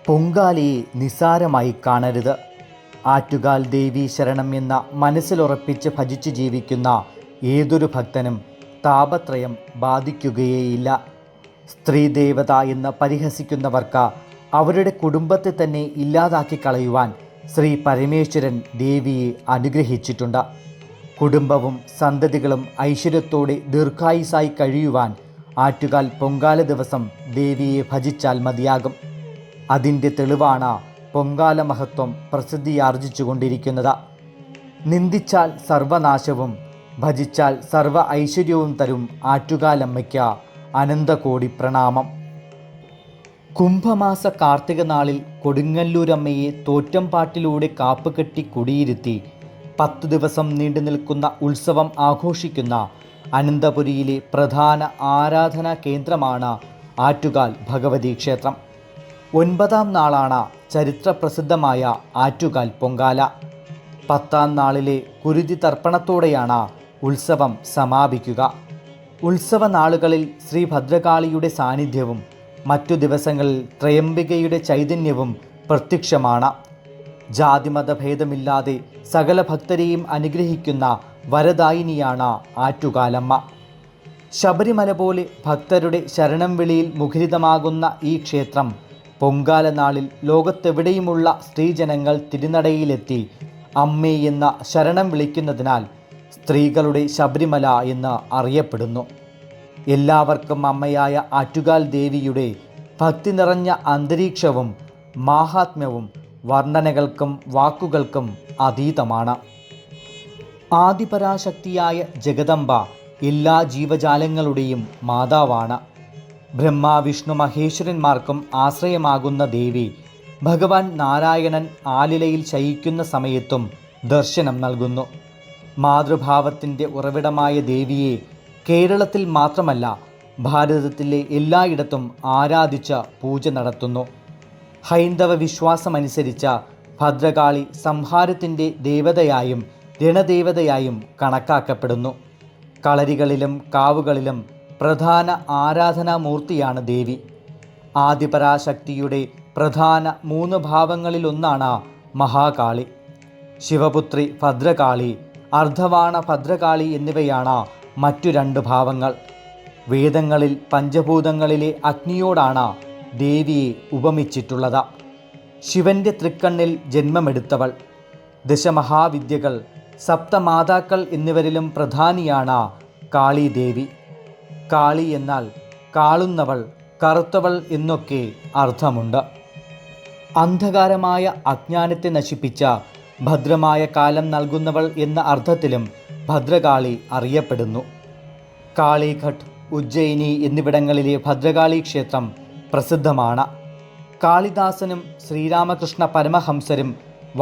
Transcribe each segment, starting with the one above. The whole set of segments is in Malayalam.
പൊങ്കാലയെ നിസ്സാരമായി കാണരുത്. ആറ്റുകാൽ ദേവി ശരണം എന്ന മനസ്സിലുറപ്പിച്ച് ഭജിച്ച് ജീവിക്കുന്ന ഏതൊരു ഭക്തനും താപത്രയം ബാധിക്കുകയേയില്ല. സ്ത്രീദേവത എന്ന് പരിഹസിക്കുന്നവർക്ക് അവരുടെ കുടുംബത്തെ തന്നെ ഇല്ലാതാക്കി കളയുവാൻ ശ്രീ പരമേശ്വരൻ ദേവിയെ അനുഗ്രഹിച്ചിട്ടുണ്ട്. കുടുംബവും സന്തതികളും ഐശ്വര്യത്തോടെ ദീർഘായുസായി കഴിയുവാൻ ആറ്റുകാൽ പൊങ്കാല ദിവസം ദേവിയെ ഭജിച്ചാൽ മതിയാകും. അതിൻ്റെ തെളിവാണ് പൊങ്കാല മഹത്വം പ്രസിദ്ധിയാർജിച്ചുകൊണ്ടിരിക്കുന്നത്. നിന്ദിച്ചാൽ സർവനാശവും ഭജിച്ചാൽ സർവ ഐശ്വര്യവും തരും ആറ്റുകാലമ്മയ്ക്ക് അനന്തകോടി പ്രണാമം. കുംഭമാസ കാർത്തിക നാളിൽ കൊടുങ്ങല്ലൂരമ്മയെ തോറ്റംപാട്ടിലൂടെ കാപ്പുകെട്ടി കുടിയിരുത്തി 10 ദിവസം നീണ്ടു നിൽക്കുന്ന ഉത്സവം ആഘോഷിക്കുന്ന അനന്തപുരിയിലെ പ്രധാന ആരാധനാ കേന്ദ്രമാണ് ആറ്റുകാൽ ഭഗവതി ക്ഷേത്രം. 9ാം നാളാണ് ചരിത്രപ്രസിദ്ധമായ ആറ്റുകാൽ പൊങ്കാല. 10ാം നാളിലെ കുരുതി തർപ്പണത്തോടെയാണ് ഉത്സവം സമാപിക്കുക. ഉത്സവ നാളുകളിൽ ശ്രീ ഭദ്രകാളിയുടെ സാന്നിധ്യവും മറ്റു ദിവസങ്ങളിൽ ത്രയംബികയുടെ ചൈതന്യവും പ്രത്യക്ഷമാണ്. ജാതിമതഭേദമില്ലാതെ സകല ഭക്തരെയും അനുഗ്രഹിക്കുന്ന വരദായിനിയാണ് ആറ്റുകാലമ്മ. ശബരിമല പോലെ ഭക്തരുടെ ശരണം വിളിയിൽ മുഖരിതമാകുന്ന ഈ ക്ഷേത്രം പൊങ്കാല നാളിൽ ലോകത്തെവിടെയുമുള്ള സ്ത്രീജനങ്ങൾ തിരുനടയിലെത്തി അമ്മേ എന്ന ശരണം വിളിക്കുന്നതിനാൽ സ്ത്രീകളുടെ ശബരിമല എന്ന് അറിയപ്പെടുന്നു. എല്ലാവർക്കും അമ്മയായ ആറ്റുകാൽ ദേവിയുടെ ഭക്തി നിറഞ്ഞ അന്തരീക്ഷവും മാഹാത്മ്യവും വർണ്ണനകൾക്കും വാക്കുകൾക്കും അതീതമാണ്. ആദിപരാശക്തിയായ ജഗദംബ എല്ലാ ജീവജാലങ്ങളുടെയും മാതാവാണ്. ബ്രഹ്മ വിഷ്ണു മഹേശ്വരന്മാർക്കും ആശ്രയമാകുന്ന ദേവി ഭഗവാൻ നാരായണൻ ആലിലയിൽ ശയിക്കുന്ന സമയത്തും ദർശനം നൽകുന്നു. മാതൃഭാവത്തിൻ്റെ ഉറവിടമായ ദേവിയെ കേരളത്തിൽ മാത്രമല്ല ഭാരതത്തിലെ എല്ലായിടത്തും ആരാധിച്ച പൂജ നടത്തുന്നു. ഹൈന്ദവ വിശ്വാസമനുസരിച്ച ഭദ്രകാളി സംഹാരത്തിൻ്റെ ദേവതയായും രണദേവതയായും കണക്കാക്കപ്പെടുന്നു. കളരികളിലും കാവുകളിലും പ്രധാന ആരാധനാമൂർത്തിയാണ് ദേവി. ആദിപരാശക്തിയുടെ പ്രധാന 3 ഭാവങ്ങളിലൊന്നാണ് മഹാകാളി. ശിവപുത്രി ഭദ്രകാളി, അർദ്ധവാണ ഭദ്രകാളി എന്നിവയാണ് മറ്റു 2 ഭാവങ്ങൾ. വേദങ്ങളിൽ പഞ്ചഭൂതങ്ങളിലെ അഗ്നിയോടാണ് ദേവിയെ ഉപമിച്ചിട്ടുള്ളത്. ശിവൻ്റെ തൃക്കണ്ണിൽ ജന്മമെടുത്തവൾ, ദശമഹാവിദ്യകൾ, സപ്തമാതാക്കൾ എന്നിവരിലും പ്രധാനിയാണ് കാളീദേവി. കാളി എന്നാൽ കാളുന്നവൾ, കറുത്തവൾ എന്നൊക്കെ അർത്ഥമുണ്ട്. അന്ധകാരമായ അജ്ഞാനത്തെ നശിപ്പിച്ച ഭദ്രമായ കാലം നൽകുന്നവൾ എന്ന അർത്ഥത്തിലും ഭദ്രകാളി അറിയപ്പെടുന്നു. കാളിഘട്ട്, ഉജ്ജയിനി എന്നിവിടങ്ങളിലെ ഭദ്രകാളി ക്ഷേത്രം പ്രസിദ്ധമാണ്. കാളിദാസനും ശ്രീരാമകൃഷ്ണ പരമഹംസരും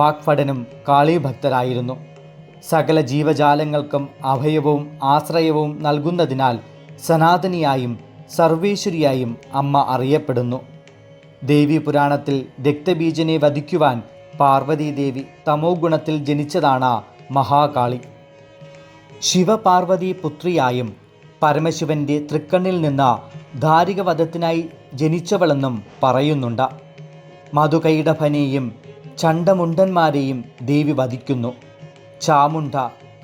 വാഗ്ഭടനും കാളീഭക്തരായിരുന്നു. സകല ജീവജാലങ്ങൾക്കും അഭയവും ആശ്രയവും നൽകുന്നതിനാൽ സനാതനിയായും സർവേശ്വരിയായും അമ്മ അറിയപ്പെടുന്നു. ദേവി പുരാണത്തിൽ രക്തബീജനെ വധിക്കുവാൻ പാർവതീദേവി തമോ ഗുണത്തിൽ ജനിച്ചതാണ് മഹാകാളി. ശിവപാർവതി പുത്രിയായും പരമശിവൻ്റെ തൃക്കണ്ണിൽ നിന്ന് ധാരികവധത്തിനായി ജനിച്ചവളെന്നും പറയുന്നുണ്ട്. മധുകൈടഭനെയും ചണ്ഡമുണ്ടന്മാരെയും ദേവി വധിക്കുന്നു. ചാമുണ്ഡ,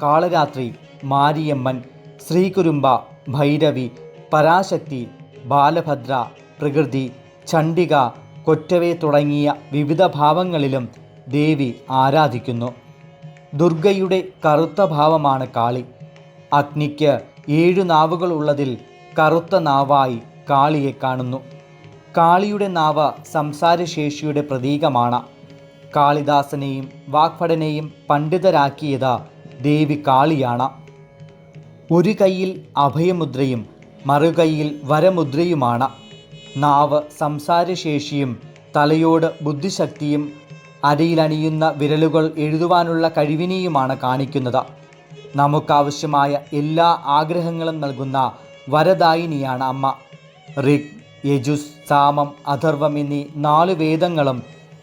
കാളരാത്രി, മാരിയമ്മൻ, ശ്രീകുരുമ്പ, ഭൈരവി, പരാശക്തി, ബാലഭദ്ര, പ്രകൃതി, ചണ്ഡിക, കൊറ്റവെ തുടങ്ങിയ വിവിധ ഭാവങ്ങളിലും ദേവി ആരാധിക്കുന്നു. ദുർഗയുടെ കറുത്ത ഭാവമാണ് കാളി. അഗ്നിക്ക് 7 നാവുകൾ ഉള്ളതിൽ കറുത്ത നാവായി കാളിയെ കാണുന്നു. കാളിയുടെ നാവ് സംസാരശേഷിയുടെ പ്രതീകമാണ്. കാളിദാസനെയും വാഗ്ഭടനെയും പണ്ഡിതരാക്കിയത് ദേവി കാളിയാണ്. ഒരു കൈയിൽ അഭയമുദ്രയും മറുകൈയിൽ വരമുദ്രയുമാണ്. നാവ് സംസാരശേഷിയും തലയോട് ബുദ്ധിശക്തിയും അരയിലണിയുന്ന വിരലുകൾ എഴുതുവാനുള്ള കഴിവിനെയുമാണ് കാണിക്കുന്നത്. നമുക്കാവശ്യമായ എല്ലാ ആഗ്രഹങ്ങളും നൽകുന്ന വരദായിനിയാണ് അമ്മ. ഋഗ്, യജുസ്, സാമം, അഥർവം എന്നീ 4 വേദങ്ങളും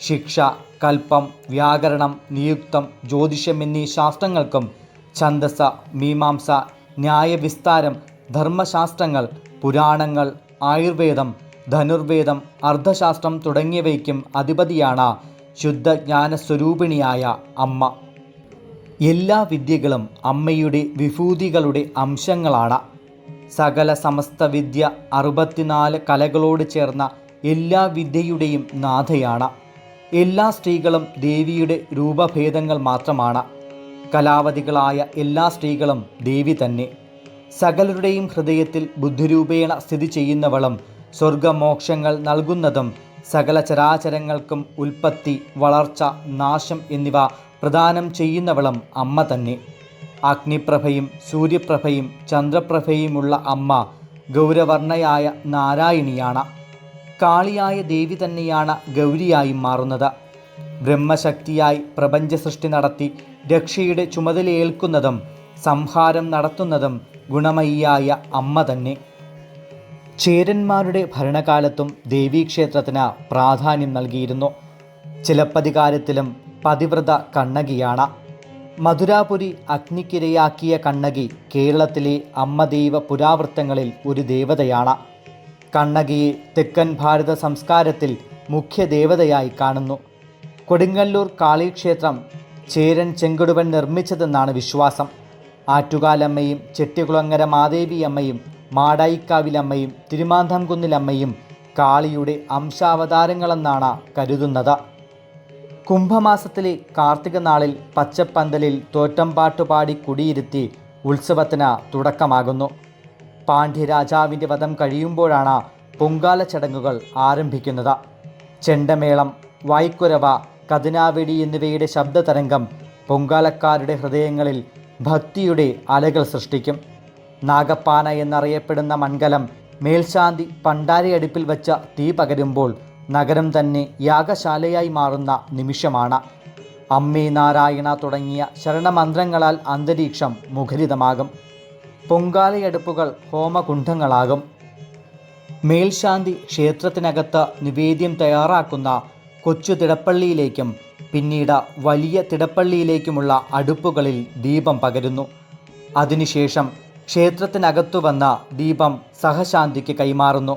ശിക്ഷ, കൽപ്പം, വ്യാകരണം, നിയുക്തം, ജ്യോതിഷം എന്നീ ശാസ്ത്രങ്ങൾക്കും ഛന്ദസ, മീമാംസ, ന്യായവിസ്താരം, ധർമ്മശാസ്ത്രങ്ങൾ, പുരാണങ്ങൾ, ആയുർവേദം, ധനുർവേദം, അർദ്ധശാസ്ത്രം തുടങ്ങിയവയ്ക്കും അധിപതിയാണ് ശുദ്ധജ്ഞാനസ്വരൂപിണിയായ അമ്മ. എല്ലാ വിദ്യകളും അമ്മയുടെ വിഭൂതികളുടെ അംശങ്ങളാണ്. സകല സമസ്ത വിദ്യ 64 കലകളോട് ചേർന്ന എല്ലാ വിദ്യയുടെയും നാഥയാണ്. എല്ലാ സ്ത്രീകളും ദേവിയുടെ രൂപഭേദങ്ങൾ മാത്രമാണ്. കലാവതികളായ എല്ലാ സ്ത്രീകളും ദേവി തന്നെ. സകലരുടെയും ഹൃദയത്തിൽ ബുദ്ധിരൂപേണ സ്ഥിതി ചെയ്യുന്നവളും സ്വർഗമോക്ഷങ്ങൾ നൽകുന്നതും സകല ചരാചരങ്ങൾക്കും ഉൽപ്പത്തി, വളർച്ച, നാശം എന്നിവ പ്രദാനം ചെയ്യുന്നവളും അമ്മ തന്നെ. അഗ്നിപ്രഭയും സൂര്യപ്രഭയും ചന്ദ്രപ്രഭയുമുള്ള അമ്മ ഗൗരവർണ്ണയായ നാരായണിയാണ്. കാളിയായ ദേവി തന്നെയാണ് ഗൗരിയായി മാറുന്നത്. ബ്രഹ്മശക്തിയായി പ്രപഞ്ച സൃഷ്ടി നടത്തി രക്ഷയുടെ ചുമതലയേൽക്കുന്നതും സംഹാരം നടത്തുന്നതും ഗുണമയിയായ അമ്മ തന്നെ. ചേരന്മാരുടെ ഭരണകാലത്തും ദേവീക്ഷേത്രത്തിന് പ്രാധാന്യം നൽകിയിരുന്നു. ചിലപ്പതികാരത്തിലും പതിവ്രത കണ്ണകിയാണ്. മധുരാപുരി അഗ്നിക്കിരയാക്കിയ കണ്ണകി കേരളത്തിലെ അമ്മദൈവ പുരാവൃത്തങ്ങളിൽ ഒരു ദേവതയാണ്. കണ്ണകിയെ തെക്കൻ ഭാരത സംസ്കാരത്തിൽ മുഖ്യ ദേവതയായി കാണുന്നു. കൊടുങ്ങല്ലൂർ കാളീക്ഷേത്രം ചേരൻ ചെങ്കൊടുവൻ നിർമ്മിച്ചതെന്നാണ് വിശ്വാസം. ആറ്റുകാലമ്മയും ചെട്ടികുളങ്ങര മാദേവിയമ്മയും മാടായിക്കാവിലമ്മയും തിരുമാന്ധാംകുന്നിലമ്മയും കാളിയുടെ അംശാവതാരങ്ങളെന്നാണ് കരുതുന്നത്. കുംഭമാസത്തിലെ കാർത്തിക നാളിൽ പച്ചപ്പന്തലിൽ തോറ്റംപാട്ടുപാടി കുടിയിരുത്തി ഉത്സവത്തിന് തുടക്കമാകുന്നു. പാണ്ഡ്യരാജാവിൻ്റെ വധം കഴിയുമ്പോഴാണ് പൊങ്കാല ചടങ്ങുകൾ ആരംഭിക്കുന്നത്. ചെണ്ടമേളം, വായ്ക്കുരവ, കതിനാവെടി എന്നിവയുടെ ശബ്ദതരംഗം പൊങ്കാലക്കാരുടെ ഹൃദയങ്ങളിൽ ഭക്തിയുടെ അലകൾ സൃഷ്ടിക്കും. നാഗപ്പാന എന്നറിയപ്പെടുന്ന മൺകലം മേൽശാന്തി പണ്ടാരയടുപ്പിൽ വച്ച തീ പകരുമ്പോൾ നഗരം തന്നെ യാഗശാലയായി മാറുന്ന നിമിഷമാണ്. അമ്മേ നാരായണ തുടങ്ങിയ ശരണമന്ത്രങ്ങളാൽ അന്തരീക്ഷം മുഖരിതമാകും. പൊങ്കാലയടുപ്പുകൾ ഹോമകുണ്ഡങ്ങളാകും. മേൽശാന്തി ക്ഷേത്രത്തിനകത്ത് നിവേദ്യം തയ്യാറാക്കുന്ന കൊച്ചു തിടപ്പള്ളിയിലേക്കും പിന്നീട് വലിയ തിടപ്പള്ളിയിലേക്കുമുള്ള അടുപ്പുകളിൽ ദീപം പകരുന്നു. അതിനുശേഷം ക്ഷേത്രത്തിനകത്തു വന്ന ദീപം സഹശാന്തിക്ക് കൈമാറുന്നു.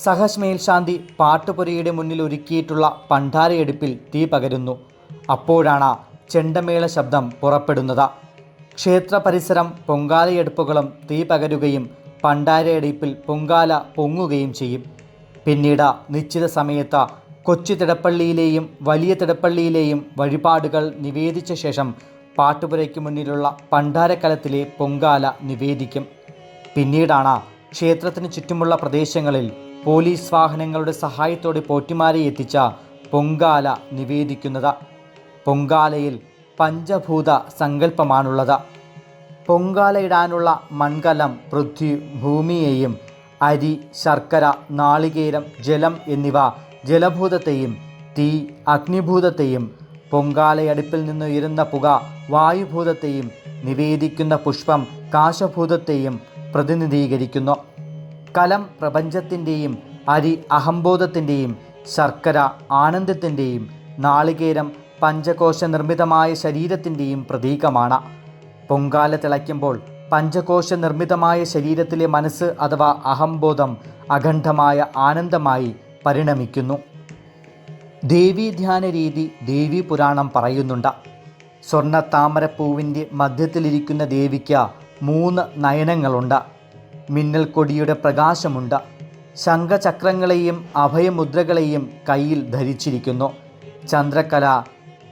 സഹമേൽശാന്തി പാട്ടുപുരയുടെ മുന്നിൽ ഒരുക്കിയിട്ടുള്ള പണ്ടാരയടുപ്പിൽ തീ പകരുന്നു. അപ്പോഴാണ് ചെണ്ടമേള ശബ്ദം പുറപ്പെടുന്നത്. ക്ഷേത്ര പരിസരം പൊങ്കാലയടുപ്പുകളും തീ പകരുകയും പണ്ടാരയടുപ്പിൽ പൊങ്കാല പൊങ്ങുകയും ചെയ്യും. പിന്നീട് നിശ്ചിത സമയത്ത് കൊച്ചു തിടപ്പള്ളിയിലെയും വലിയ തിടപ്പള്ളിയിലെയും വഴിപാടുകൾ നിവേദിച്ച ശേഷം പാട്ടുപുരയ്ക്ക് മുന്നിലുള്ള പണ്ടാരക്കലത്തിലെ പൊങ്കാല നിവേദിക്കും. പിന്നീടാണ് ക്ഷേത്രത്തിന് ചുറ്റുമുള്ള പ്രദേശങ്ങളിൽ പോലീസ് വാഹനങ്ങളുടെ സഹായത്തോടെ പോറ്റിമാരെ എത്തിച്ച പൊങ്കാല നിവേദിക്കുന്നത്. പൊങ്കാലയിൽ പഞ്ചഭൂത സങ്കല്പമാണുള്ളത്. പൊങ്കാലയിടാനുള്ള മൺകലം പൃഥ്വി ഭൂമിയെയും അരി, ശർക്കര, നാളികേരം, ജലം എന്നിവ ജലഭൂതത്തെയും തീ അഗ്നിഭൂതത്തെയും പൊങ്കാലയടുപ്പിൽ നിന്നുയരുന്ന പുക വായുഭൂതത്തെയും നിവേദിക്കുന്ന പുഷ്പം കാശഭൂതത്തെയും പ്രതിനിധീകരിക്കുന്നു. കലം പ്രപഞ്ചത്തിൻ്റെയും അരി അഹംബോധത്തിൻ്റെയും ശർക്കര ആനന്ദത്തിൻ്റെയും നാളികേരം പഞ്ചകോശ നിർമ്മിതമായ ശരീരത്തിൻ്റെയും പ്രതീകമാണ്. പൊങ്കാല തിളയ്ക്കുമ്പോൾ പഞ്ചകോശ നിർമ്മിതമായ ശരീരത്തിലെ മനസ്സ് അഥവാ അഹംബോധം അഖണ്ഡമായ ആനന്ദമായി പരിണമിക്കുന്നു. ദേവീധ്യാന രീതി ദേവീ പുരാണം പറയുന്നുണ്ട്. സ്വർണ്ണ താമരപ്പൂവിൻ്റെ മധ്യത്തിലിരിക്കുന്ന ദേവിക്ക് 3 നയനങ്ങളുണ്ട്. മിന്നൽ കൊടിയുടെ പ്രകാശമുണ്ട്. ശംഖചക്രങ്ങളെയും അഭയമുദ്രകളെയും കയ്യിൽ ധരിച്ചിരിക്കുന്നു. ചന്ദ്രക്കല,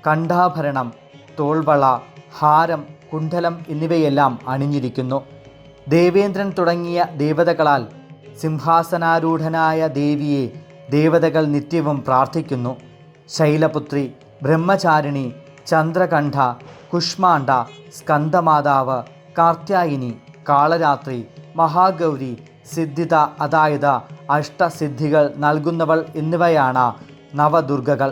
കണ്ഠാഭരണം, തോൾവള, ഹാരം, കുണ്ഡലം എന്നിവയെല്ലാം അണിഞ്ഞിരിക്കുന്നു. ദേവേന്ദ്രൻ തുടങ്ങിയ ദേവതകളാൽ സിംഹാസനാരൂഢനായ ദേവിയെ ദേവതകൾ നിത്യവും പ്രാർത്ഥിക്കുന്നു. ശൈലപുത്രി, ബ്രഹ്മചാരിണി, ചന്ദ്രകണ്ഠ, കുഷ്മാണ്ഡ, സ്കന്ദമാതാവ്, കാർത്യായിനി, കാളരാത്രി, മഹാഗൗരി, സിദ്ധിത അതായത് അഷ്ടസിദ്ധികൾ നൽകുന്നവൾ എന്നിവയാണ് നവദുർഗകൾ.